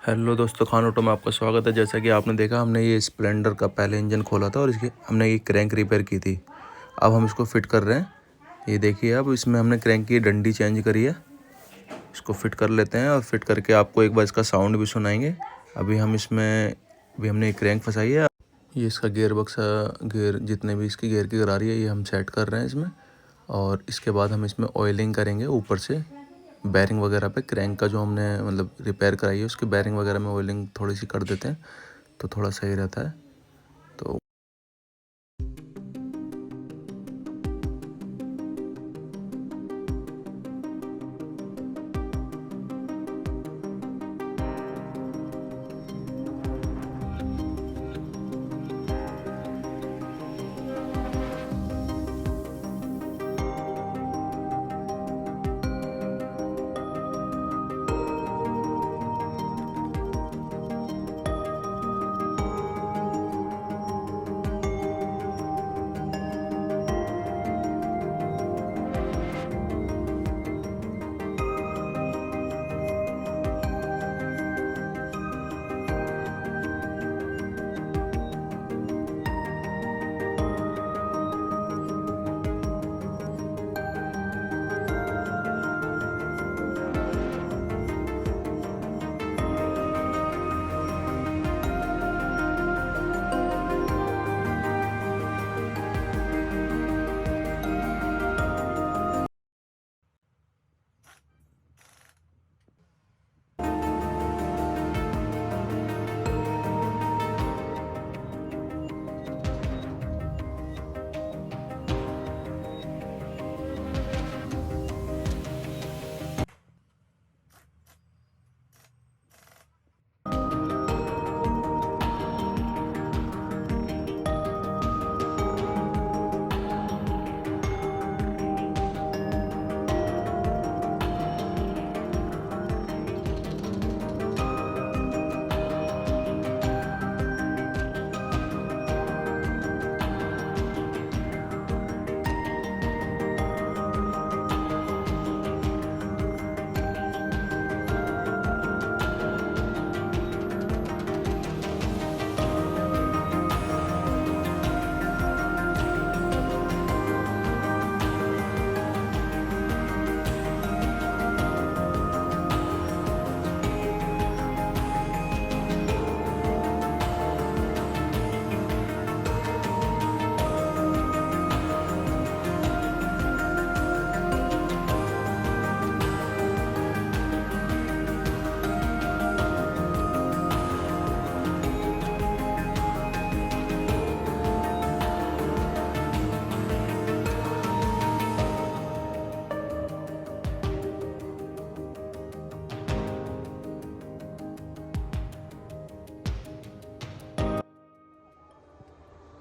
Hello दोस्तों, Khan auto में आपका स्वागत है। जैसा कि आपने देखा, हमने ये स्प्लेंडर का पहले इंजन खोला था और इसकी हमने ये क्रैंक रिपेयर की थी। अब हम इसको फिट कर रहे हैं। ये देखिए, अब इसमें हमने क्रैंक की डंडी चेंज करी है। इसको फिट कर लेते हैं और फिट करके आपको एक बार इसका साउंड भी सुनाएंगे। अभी हमने ये क्रैंक फंसाई है। ये इसका गियर बक्सा, गियर जितने भी इसकी गियर की गरारी है ये हम सेट कर रहे हैं इसमें। और इसके बाद हम इसमें ऑयलिंग करेंगे ऊपर से बैरिंग वगैरह पे। क्रैंक का जो हमने रिपेयर कराई है उसकी बैरिंग वगैरह में ऑयलिंग थोड़ी सी कर देते हैं तो थोड़ा सही रहता है। तो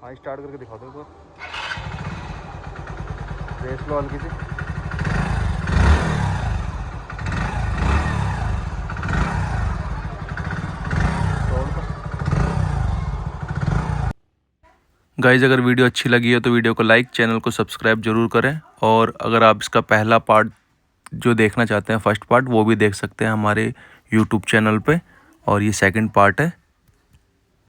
हाँ, स्टार्ट करके दिखा दो एक बार। रेस लो हल्की सी। गाइज, अगर वीडियो अच्छी लगी है तो वीडियो को लाइक, चैनल को सब्सक्राइब जरूर करें। और अगर आप इसका पहला पार्ट जो देखना चाहते हैं, फर्स्ट पार्ट, वो भी देख सकते हैं हमारे यूट्यूब चैनल पे। और ये सेकंड पार्ट है।